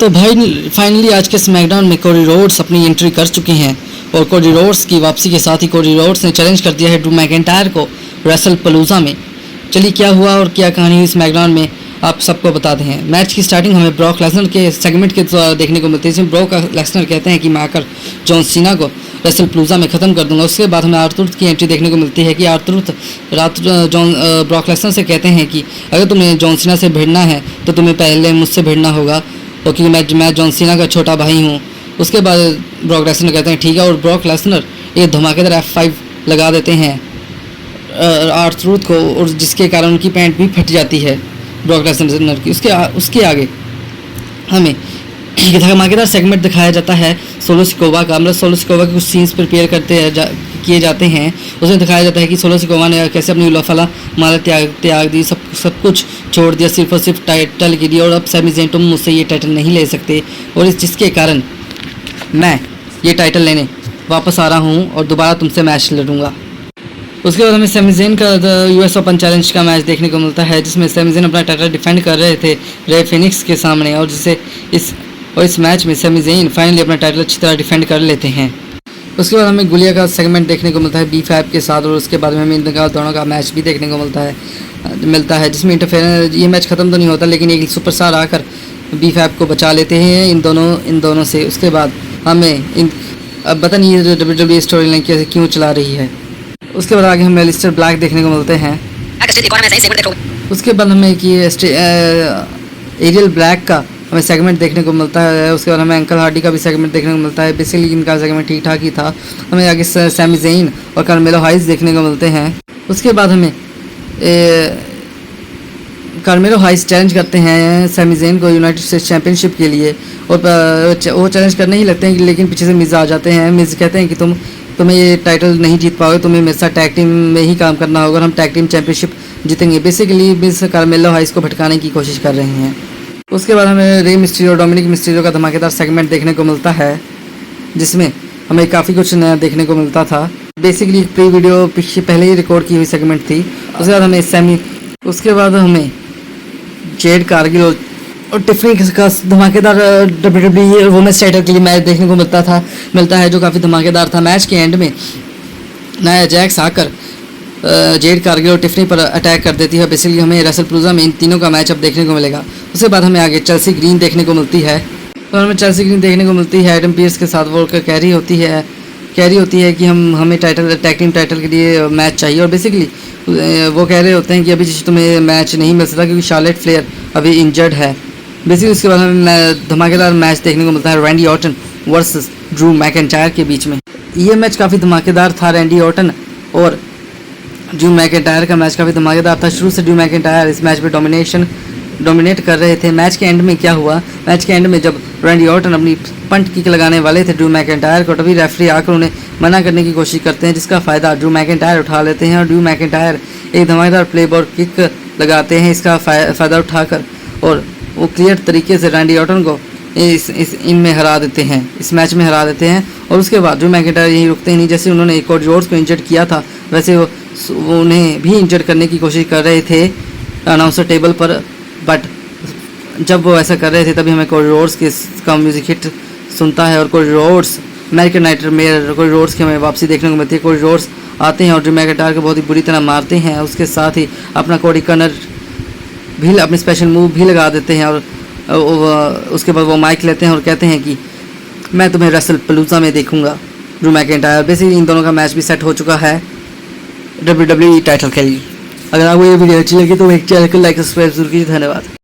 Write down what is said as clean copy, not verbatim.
तो भाई फाइनली आज के स्मैकडाउन में कोडी रोड्स अपनी एंट्री कर चुके हैं और कोडी रोड्स की वापसी के साथ ही कोडी रोड्स ने चैलेंज कर दिया है ड्रू मैकिंटायर को रेसलपलूज़ा में। चलिए क्या हुआ और क्या कहानी हुई स्मैकडाउन में आप सबको बताते हैं। मैच की स्टार्टिंग हमें ब्रॉक लेसनर के सेगमेंट के देखने को मिलती है जिसमें ब्रॉक लेसनर कहते हैं कि मैं आकर जॉन सीना को रेसलपलूज़ा में ख़त्म कर दूंगा। उसके बाद हमें आर्थर की एंट्री देखने को मिलती है कि आर्थर ब्रॉक लेसनर से कहते हैं कि अगर तुम्हें जॉन सीना से भिड़ना है तो तुम्हें पहले मुझसे भिड़ना होगा और क्योंकि मैं जॉन सीना का छोटा भाई हूँ। उसके बाद ब्रॉक लेसनर कहते हैं ठीक है और ब्रॉक लेसनर एक धमाकेदार F5 लगा देते हैं आर्थर को और जिसके कारण उनकी पैंट भी फट जाती है ब्रॉक लेसनर की। उसके आगे हमें धमाकेदार सेगमेंट दिखाया जाता है सोलो सिकोवा का। मतलब सोलो सिकोवा के कुछ सीन्स प्रिपेयर किए जाते हैं। उसमें दिखाया जाता है कि सोलो सिकोवा ने कैसे अपनी उलफला माला त्याग दी, सब कुछ छोड़ दिया सिर्फ और सिर्फ टाइटल के लिए। और अब सैमी ज़ेन तुम मुझसे ये टाइटल नहीं ले सकते और जिसके कारण मैं ये टाइटल लेने वापस आ रहा हूँ और दोबारा तुमसे मैच लड़ूंगा। उसके बाद हमें सैमी ज़ेन का US ओपन चैलेंज का मैच देखने को मिलता है जिसमें सैमी ज़ेन अपना टाइटल डिफेंड कर रहे थे रे फिनिक्स के सामने और इस मैच में सैमी ज़ेन फाइनली अपना टाइटल अच्छी तरह डिफेंड कर लेते हैं। उसके बाद हमें गुलिया का सेगमेंट देखने को मिलता है B5 के साथ और उसके बाद में हमें इनका दोनों का मैच भी देखने को मिलता है जिसमें इंटरफेरेंस ये मैच ख़त्म तो नहीं होता लेकिन एक सुपरस्टार आकर B5 को बचा लेते हैं इन दोनों से। उसके बाद हमें अब पता नहीं ये WWE स्टोरी लाइन कैसे क्यों चला रही है। उसके बाद आगे हमें एलिस्टर ब्लैक देखने को मिलते हैं। उसके बाद हमें कि एरियल ब्लैक का हमें सेगमेंट देखने को मिलता है। उसके बाद हमें अंकल हार्डी का भी सेगमेंट देखने को मिलता है। बेसिकली इनका सेगमेंट ठीक ठाक ही था। हमें आगे सैमी ज़ेन और कार्मेलो हाइस देखने को मिलते हैं। उसके बाद हमें कार्मेलो हाइस चैलेंज करते हैं सैमी ज़ेन को यूनाइटेड स्टेट्स चैंपियनशिप के लिए और वो चैलेंज करने ही लगते हैं लेकिन पीछे से मिज़ आ जाते हैं। मिज़ कहते हैं कि तुम्हें ये टाइटल नहीं जीत पाओगे, तुम्हें मेरे साथ टैग टीम में ही काम करना होगा और हम टैग टीम चैंपियनशिप जीतेंगे। बेसिकली मिज़ कार्मेलो हाइस को भटकाने की कोशिश कर रहे हैं। उसके बाद हमें रे मिस्टीरियो डोमिनिक मिस्टीरियो का धमाकेदार सेगमेंट देखने को मिलता है जिसमें हमें काफ़ी कुछ नया देखने को मिलता था। बेसिकली प्री वीडियो पहले ही रिकॉर्ड की हुई सेगमेंट थी। उसके बाद हमें जेड कारगिल और टिफनी का धमाकेदार WWE वुमेन्स टाइटल के लिए मैच देखने को मिलता है जो काफ़ी धमाकेदार था। मैच के एंड में नया जैक्स आकर जेड कारगिल और टिफनी पर अटैक कर देती है। बेसिकली हमें रेसलपलूज़ा में इन तीनों का मैच अब देखने को मिलेगा। उसके बाद हमें आगे चेल्सी ग्रीन देखने को मिलती है और हमें चेल्सी ग्रीन देखने को मिलती है एडम पीयर्स के साथ। वो कैरी होती है कि हमें टैग टीम टाइटल के लिए मैच चाहिए और बेसिकली वो कह रहे होते हैं कि अभी तुम्हें मैच नहीं मिल सकता क्योंकि शार्लेट फ्लेयर अभी इंजर्ड है। बेसिकली उसके बाद हमें धमाकेदार मैच देखने को मिलता है Randy Orton versus Drew McIntyre के बीच में। ये मैच काफ़ी धमाकेदार था। रैंडी ऑर्टन और ड्रू मैकिंटायर का मैच काफ़ी धमाकेदार था। शुरू से ड्रू मैकिंटायर इस मैच में डोमिनेट कर रहे थे। मैच के एंड में क्या हुआ, मैच के एंड में जब रैंडी ऑर्टन अपनी पंट किक लगाने वाले थे ड्रू मैकिंटायर को तभी रेफरी आकर उन्हें मना करने की कोशिश करते हैं जिसका फ़ायदा ड्रू मैकिंटायर उठा लेते हैं और ड्रू मैकिंटायर एक धमाकेदार प्लेबॉल किक लगाते हैं इसका फ़ायदा उठाकर और वो क्लियर तरीके से रैंडी ऑर्टन को इनमें हरा देते हैं, इस मैच में हरा देते हैं। और उसके बाद ड्रू मैकिंटायर यहीं रुकते ही नहीं। जैसे उन्होंने कोडी रोड्स को इंजर्ड किया था वैसे वो उन्हें भी इंजर्ड करने की कोशिश कर रहे थे अनाउंसर टेबल पर। बट जब वो ऐसा कर रहे थे तभी हमें कोडी रोड्स का म्यूज़िक हिट सुनता है और Cody Rhodes American nightmare Cody Rhodes की हमें वापसी देखने को मिलती है। कोडी रोड्स आते हैं और ड्रू मैकिंटायर को बहुत ही बुरी तरह मारते हैं। उसके साथ ही अपना कोडी कनर भी अपनी स्पेशल मूव भी लगा देते हैं और उसके बाद वो माइक लेते हैं और कहते हैं कि मैं तुम्हें रेसलपलूज़ा में देखूंगा ड्रू मैकिंटायर। बेसिकली इन दोनों का मैच भी सेट हो चुका है WWE टाइटल के लिए। अगर आपको ये वीडियो अच्छी लगी तो एक चैनल को लाइक सब्सक्राइब जरूर कीजिए। धन्यवाद।